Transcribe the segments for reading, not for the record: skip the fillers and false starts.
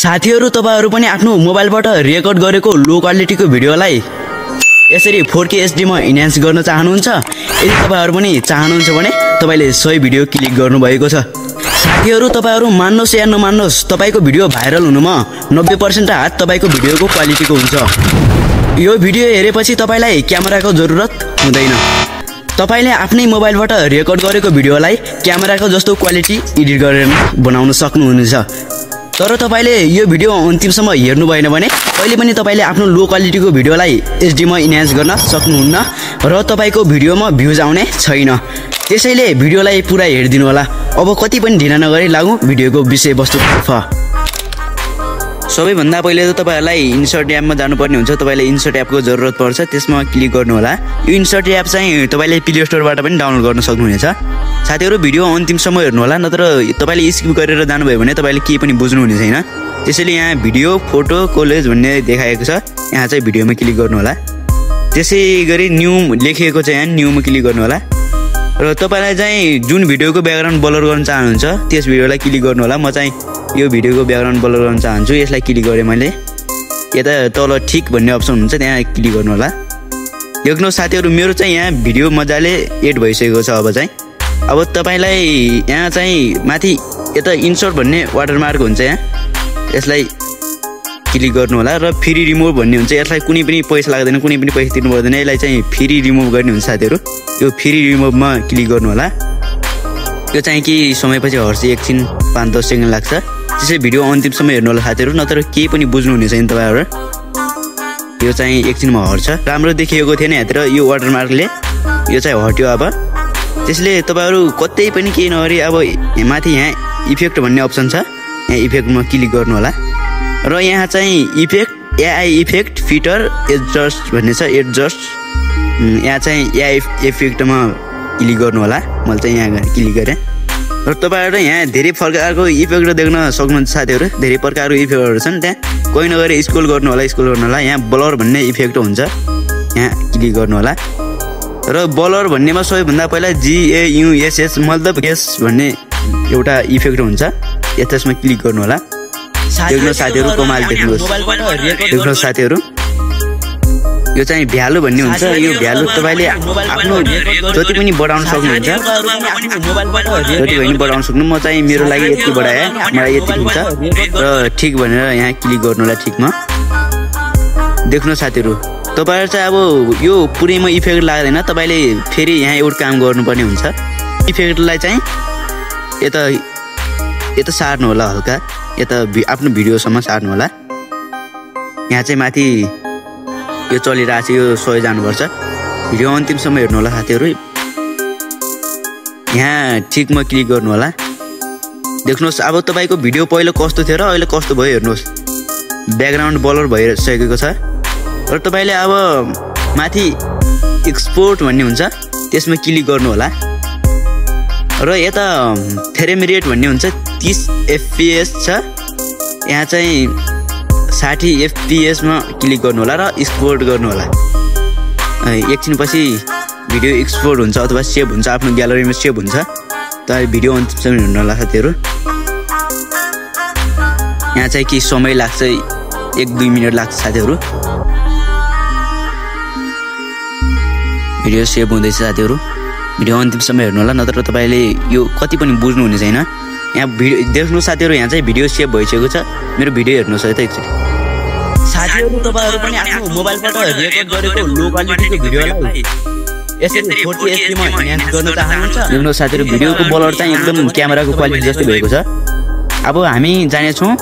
साथीहरु तपाईहरु पनि आफ्नो मोबाइलबाट रेकर्ड गरेको लो क्वालिटीको भिडियोलाई यसरी 4K HD मा इन्हान्स गर्न चाहनुहुन्छ। यदि तपाईहरु पनि चाहनुहुन्छ भने तपाईले सही भिडियो क्लिक गर्नु भएको छ। साथीहरु तपाईहरु मान्नुस् या नमान्नुस् तपाईको भिडियो भाइरल हुनुमा 90% हात तपाईको भिडियोको क्वालिटीको हुन्छ। यो भिडियो हेरेपछि तपाईलाई क्यामेराको जरुरत हुँदैन। तपाईले आफ्नै मोबाइलबाट रेकर्ड गरेको भिडियोलाई क्यामेराको जस्तो क्वालिटी एडिट गरेर बनाउन सक्नुहुनेछ। तर तपाईले यो भिडियो अन्तिमसम्म हेर्नु भएन भने कहिले पनि तपाईले आफ्नो लो क्वालिटीको भिडियोलाई एचडी मा इन्हान्स गर्न सक्नुहुन्न र तपाईको भिडियोमा भ्युज आउने छैन। त्यसैले भिडियोलाई पुरा हेर्दिनु होला। अब कति पनि ढिला नगरी लागौं भिडियोको विषयवस्तुतर्फ। सबैभन्दा पहिले त तपाईहरुलाई इन्सर्ट एपमा जानुपर्ने हुन्छ। तपाईले इन्सर्ट एपको जरुरत पर्छ, त्यसमा क्लिक गर्नु होला। यो इन्सर्ट एप चाहिँ तपाईले प्ले स्टोरबाट पनि डाउनलोड गर्न सक्नुहुनेछ। साथीहरु भिडियो अन्तिमसम्म हेर्नु होला, नत्र तपाईले स्किप गरेर जानुभयो भने तपाईले केही पनि बुझ्नु हुने छैन। त्यसैले यहाँ भिडियो फोटो कलेज भन्ने देखाएको छ, यहाँ चाहिँ भिडियोमा क्लिक गर्नु होला। त्यसैगरी न्यू लेखिएको छ, यहाँ न्यूमा क्लिक गर्नु होला र तपाईलाई चाहिँ जुन भिडियोको ब्याकग्राउन्ड ब्लर गर्न चाहनुहुन्छ त्यस भिडियोलाई क्लिक गर्नु होला। म चाहिँ यो भिडियोको ब्याकग्राउन्ड ब्लर गर्न चाहन्छु, यसलाई क्लिक गरे मैले। यता तल ठीक भन्ने अप्सन हुन्छ, त्यहाँ क्लिक गर्नु होला। देख्नु साथीहरु मेरो चाहिँ यहाँ भिडियो मजाले एड भइसकेको छ। अब तपाईलाई यहाँ चाहिँ माथि यता इन्सर्ट भन्ने वाटरमार्क हुन्छ, यहाँ यसलाई क्लिक गर्नु होला र फ्री रिमुभ भन्ने हुन्छ। यसलाई कुनै पनि पैसा लाग्दैन, कुनै पनि पैसा तिर्नु पर्दैन। यसलाई चाहिँ फ्री रिमुभ गर्ने हुन्छ साथीहरु। यो फ्री रिमुभमा क्लिक गर्नु होला। यो चाहिँ के समयपछि हट्छ, एकछिन 5-10 सेकेन्ड लाग्छ। त्यसै भिडियो अन्तिमसम्म हेर्नु होला साथीहरु, नत्र केही पनि बुझ्नु हुने छैन तपाईहरु। यो चाहिँ एकछिनमा हट्छ। राम्रो देखिएको थिएन यहाँतिर यो वाटरमार्कले, यो चाहिँ हट्यो। अब त्यसले तपाईहरु कतै पनि केही नगरी अब माथि यहाँ इफेक्ट भन्ने अप्सन छ, यहाँ इफेक्टमा क्लिक गर्नु होला र यहाँ चाहिँ effect AI effect filter adjust भन्ने छ, एडजस्ट। यहाँ चाहिँ एआई इफेक्टमा क्लिक गर्नु होला। मैले चाहिँ यहाँ क्लिक गरेँ र तपाईहरु यहाँ धेरै प्रकारको इफेक्ट देख्न सक्नुहुन्छ साथीहरु। धेरै प्रकारको इफेक्टहरु छन्, त्यहाँ कोही नगरी स्क्रोल गर्नु होला, स्क्रोल गर्नु होला। यहाँ ब्लर भन्ने इफेक्ट हुन्छ, यहाँ क्लिक गर्नु होला र ब्लर भन्नेमा सबैभन्दा पहिला GAUSS मतलब गेस भन्ने एउटा इफेक्ट हुन्छ, यसमा क्लिक गर्नु होला। देख्नु साथीहरु कमाल देख्नुहोस्। देख्नु साथीहरु यो चाहिँ भ्यालु भन्ने हुन्छ। यो भ्यालु तपाईले आफ्नो जति पनि बढाउन सक्नुहुन्छ, जति पनि बढाउन सक्नु। म चाहिँ मेरो लागि यति बढाए, मलाई यति हुन्छ र ठीक भनेर यहाँ क्लिक गर्नु होला ठीकमा। देख्नु साथीहरु तपाईहरु चाहिँ अब यो पुरैमा इफेक्ट लाग्दैन, तपाईले फेरि यहाँ एउटा काम गर्नुपर्ने हुन्छ। इफेक्टलाई चाहिँ यता सार्नु होला, हल्का यता आफ्नो भिडियोसम्म सार्नु होला। यहाँ चाहिँ माथि यो चलिरहेको छ, यो सही जानुपर्छ। भिडियो अन्तिमसम्म हेर्नु होला साथीहरु। यहाँ ठीकमा क्लिक गर्नु होला। देख्नुहोस् अब तपाईको भिडियो पहिलो कस्तो थियो र अहिले कस्तो भयो हेर्नुहोस्। ब्याकग्राउन्ड ब्लर भइसकेको छ र तपाईले अब माथि एक्सपोर्ट भन्ने हुन्छ, त्यसमा क्लिक गर्नु होला र यता फ्रेम रेट भन्ने हुन्छ, 30 FPS छ। यहाँ चाहिँ 60 FPS मा क्लिक गर्नु होला र एक्सपोर्ट गर्नु होला। एकछिन पछि भिडियो एक्सपोर्ट हुन्छ अथवा सेभ हुन्छ, आफ्नो ग्यालरीमा सेभ हुन्छ। तपाईले भिडियो अन्तिमसम्म हेर्नु होला साथीहरु। यहाँ चाहिँ के समय लाग्छ, 1-2 मिनेट लाग्छ साथीहरु। भिडियो सेभ हुँदैछ साथीहरु। भिडियो अन्तिमसम्म हेर्नु होला, नत्र तपाईले यो कति पनि बुझ्नु हुने छैन। यहाँ भिडियो देख्नु साथीहरु, यहाँ चाहिँ भिडियो सेभ भइसकेको छ। मेरो भिडियो हेर्नुस् है त एकचोटी। साथीहरु तपाईहरु पनि आफ्नो मोबाइलबाट रेकर्ड गरेको लो क्वालिटीको भिडियोलाई यसरी 4K HD मा इन्हान्स गर्न चाहनुहुन्छ। देख्नु साथीहरु भिडियोको ब्लर चाहिँ एकदम क्यामेराको क्वालिटी जस्तो भएको छ। अब हामी जाने छौं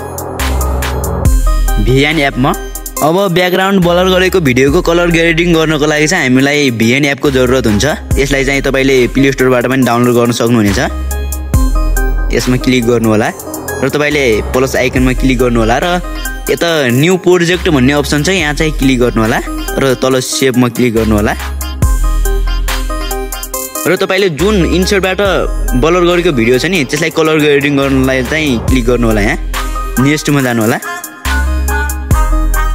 VN एपमा। अब ब्याकग्राउन्ड ब्लर गरेको भिडियोको कलर ग्रेडिङ गर्नको लागि चाहिँ हामीलाई VN एपको जरुरत हुन्छ। यसलाई चाहिँ तपाईले प्ले स्टोरबाट पनि डाउनलोड गर्न सक्नुहुनेछ। यसमा क्लिक गर्नु होला र तपाईले प्लस आइकनमा क्लिक गर्नु होला र यता न्यू प्रोजेक्ट भन्ने अप्सन छ, यहाँ चाहिँ क्लिक गर्नु होला र तल सेभमा क्लिक गर्नु होला र तपाईले जुन इन्सर्टबाट ब्लर गरेको भिडियो छ नि त्यसलाई कलर ग्रेडिङ गर्नलाई चाहिँ क्लिक गर्नु होला। यहाँ नेक्स्टमा जानु होला।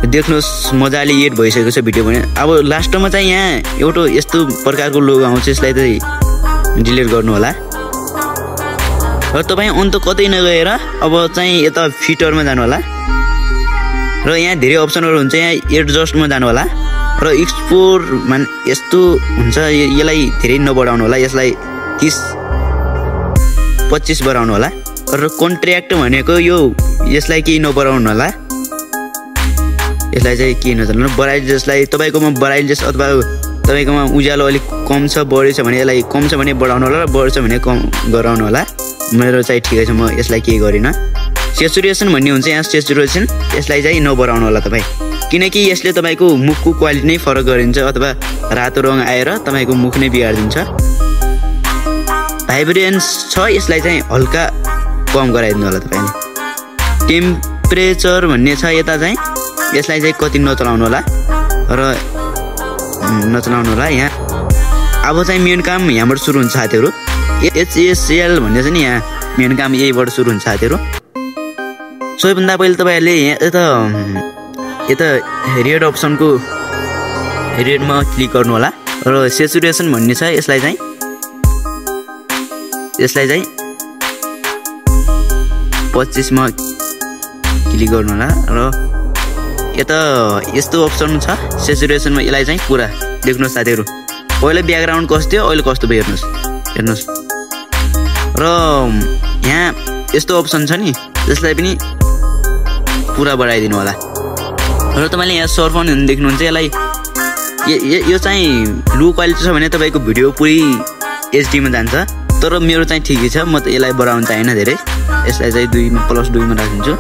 देख्नुहोस् मजाले एड भइसकेको छ भिडियो पनि। अब लास्टमा चाहिँ यहाँ एउटा यस्तो प्रकारको लोगो आउँछ, यसलाई चाहिँ डिलिट गर्नु होला र तपाई अन्त कतै नगएर अब चाहिँ यता फिल्टरमा जानु होला। र यहाँ धेरै अप्सनहरु हुन्छ यहाँ एडजस्टमा जानु होला र एक्सपोर्ट मान यस्तो हुन्छ यसलाई धेरै नबढाउनु होला यसलाई 30-25 बढाउनु होला र कन्ट्र्याक्ट भनेको यो यसलाई केही नबढाउनु होला यसलाई चाहिँ के नचल्नु बढाइ जसलाई तपाईकोमा बढाइ जस अथवा तपाईकोमा उज्यालो अलि कम छ बढी छ भने यसलाई कम छ भने बढाउनु होला र बढी छ भने कम गराउनु होला मेरो चाहिँ ठिकै छ म यसलाई के गरिन सेचुरेसन भन्ने हुन्छ यहाँ सेचुरेसन यसलाई चाहिँ नबढाउनु होला तपाई किनकि यसले तपाईको मुखको क्वालिटी नै फरक गरिन्छ अथवा रातो रङ आएर तपाईको मुख नै बिगाड्दिन्छ भाइब्रेन्स छ यसलाई चाहिँ हल्का कम गराइदिनु होला तपाईले टेम्परेचर भन्ने छ यता चाहिँ यसलाई चाहिँ कति नचलाउनु होला र नचलाउनु होला यहाँ अब चाहिँ मेन काम यहाँबाट सुरु हुन्छ साथीहरु HSL भन्ने छ नि यहाँ मेन काम यहीबाट सुरु हुन्छ साथीहरु सबैभन्दा पहिले तपाईहरुले यता रेड अप्सनको रेडमा क्लिक गर्नु होला र सेचुरेसन भन्ने छ यसलाई चाहिँ 25 मा क्लिक गर्नु होला र यता यस्तो अप्सन छ सेचुरेसनमा यसलाई चाहिँ पुरा देख्नुस् साथीहरु पहिला ब्याकग्राउन्ड कस्तो थियो अहिले कस्तो भयो हेर्नुस् र यहाँ यस्तो अप्सन छ नि यसलाई पनि पुरा बढाइदिनु होला र तपाईले यहाँ सर्फन देख्नुहुन्छ यसलाई यो चाहिँ लो क्वालिटी छ भने तपाईको भिडियो पुरै HD मा जान्छ तर मेरो चाहिँ ठिकै छ म त यसलाई बढाउन चाहिन धेरै यसलाई चाहिँ 2 मा +2 मा राखिन्छु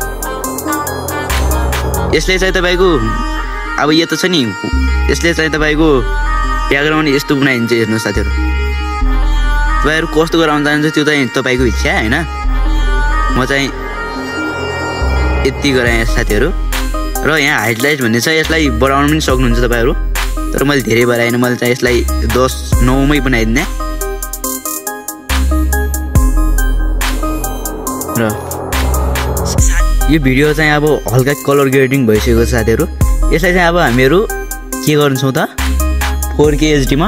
यसले चाहिँ तपाईको अब यो त छ नि यसले चाहिँ तपाईको ब्याकग्राउन्ड यस्तो बनाइन्छ हेर्नु साथीहरु तपाईहरु कस्तो गराउन चाहनुहुन्छ त्यो चाहिँ तपाईको इच्छा हैन म चाहिँ यति गराए साथीहरु र यहाँ हाइलाइट भन्ने छ यसलाई बढाउन पनि सक्नुहुन्छ तपाईहरु तर मैले धेरै बढाएन मैले चाहिँ यसलाई 10-9 मै बनाइदिने र यो भिडियो चाहिँ अब हल्का कलर ग्रेडिङ भइसकेको छ साथीहरु यसलाई चाहिँ अब हामीहरु के गर्छौं त 4K HD मा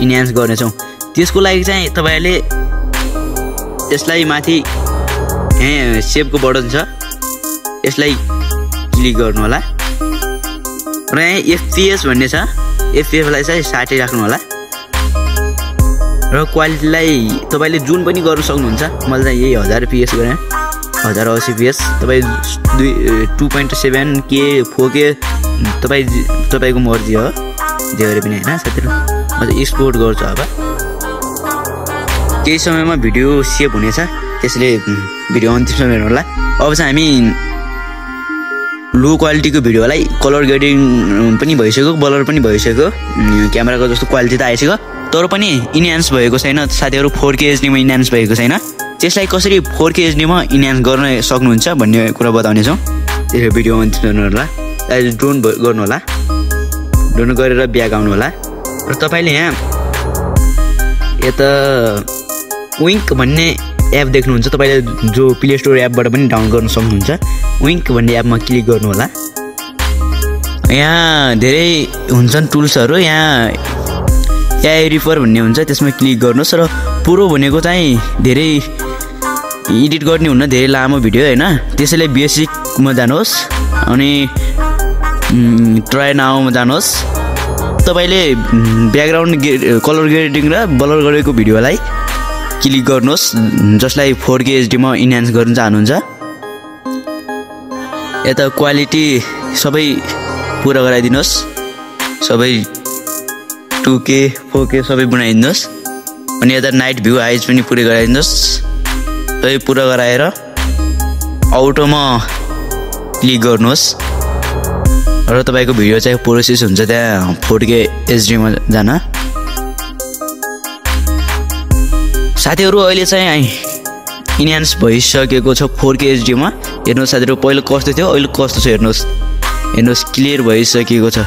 इन्हान्स गर्नेछौं त्यसको लागि चाहिँ तपाईहरुले यसलाई माथि यहाँ सेभको बटन छ यसलाई क्लिक गर्नु होला र यहाँ FPS भन्ने छ FPS लाई चाहिँ 60 राख्नु होला र क्वालिटीलाई तपाईले जुन पनि गर्न सक्नुहुन्छ मैले चाहिँ यही 1000 fps गरे 1080 fps तपाई 2.7K 4K तपाईको मर्जी हो जे गरे पनि हैन साथीहरु म चाहिँ एक्सपोर्ट गर्छु अब केही समयमा भिडियो सेभ हुनेछ त्यसले भिडियो अन्तिमसम्म हेर्नु होला अब चाहिँ हामी लो क्वालिटीको भिडियोलाई कलर ग्रेडिङ पनि भइसक्यो ब्लर पनि भइसक्यो क्यामेराको जस्तो क्वालिटी त आइसक्यो तर पनि इन्हान्स भएको छैन साथीहरु 4K HD मा इन्हान्स भएको छैन त्यसलाई कसरी 4K HD मा इन्हान्स गर्न सक्नुहुन्छ भन्ने कुरा बताउने छौं यो भिडियो अन्तिम हेर्नु होला ड्रोन गर्नु होला ड्रोन गरेर ब्याक आउनु होला र तपाईले यहाँ यता विंक भन्ने एप देख्नुहुन्छ तपाईले जो प्ले स्टोर एपबाट पनि डाउनलोड गर्न सक्नुहुन्छ विंक भन्ने एपमा क्लिक गर्नु होला यहाँ धेरै हुन्छन् टुल्सहरु यहाँ AI रिपर भन्ने हुन्छ त्यसमा क्लिक गर्नुस् र पुरो भनेको चाहिँ धेरै एडिट गर्ने हुन्न धेरै लामो भिडियो हैन त्यसैले बेसिकमा जानुहोस् अनि ट्राई नाउमा जानुहोस् तपाईले ब्याकग्राउन्ड कलर ग्रेडिङ र ब्लर गरेको भिडियोलाई क्लिक गर्नुहोस् जसलाई 4K HD मा इन्हान्स गर्न चाहनुहुन्छ यता क्वालिटी सबै पुरा गराइदिनुस् सबै 2K 4K सबै बनाइदिनुस् अनि यता नाइट भ्यू हाइज पनि पुरै गराइदिनुस् सबै पुरा गराएर अटोमा क्लिक गर्नुहोस् र तपाईको भिडियो चाहिँ प्रोसेस हुन्छ त्यहाँ 4K HD मा जान साथीहरु अहिले चाहिँ इन्हान्स भइसकेको छ 4K HD मा हेर्नुस् साथीहरु पहिलो कस्तो थियो अहिले कस्तो छ हेर्नुस् क्लियर भइसकेको छ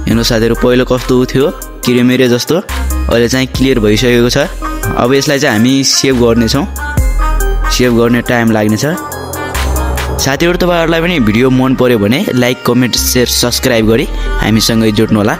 हेर्नुस् साथीहरु पहिलो कस्तो थियो किरेमेरे जस्तो अहिले चाहिँ क्लियर भइसकेको छ अब यसलाई चाहिँ हामी सेभ गर्ने छौं सेभ गर्ने टाइम लाग्ने छ साथीहरु तपाईहरुलाई पनि भिडियो मन पर्यो भने लाइक कमेन्ट शेयर सब्स्क्राइब गरी हामीसँगै जोड्नु होला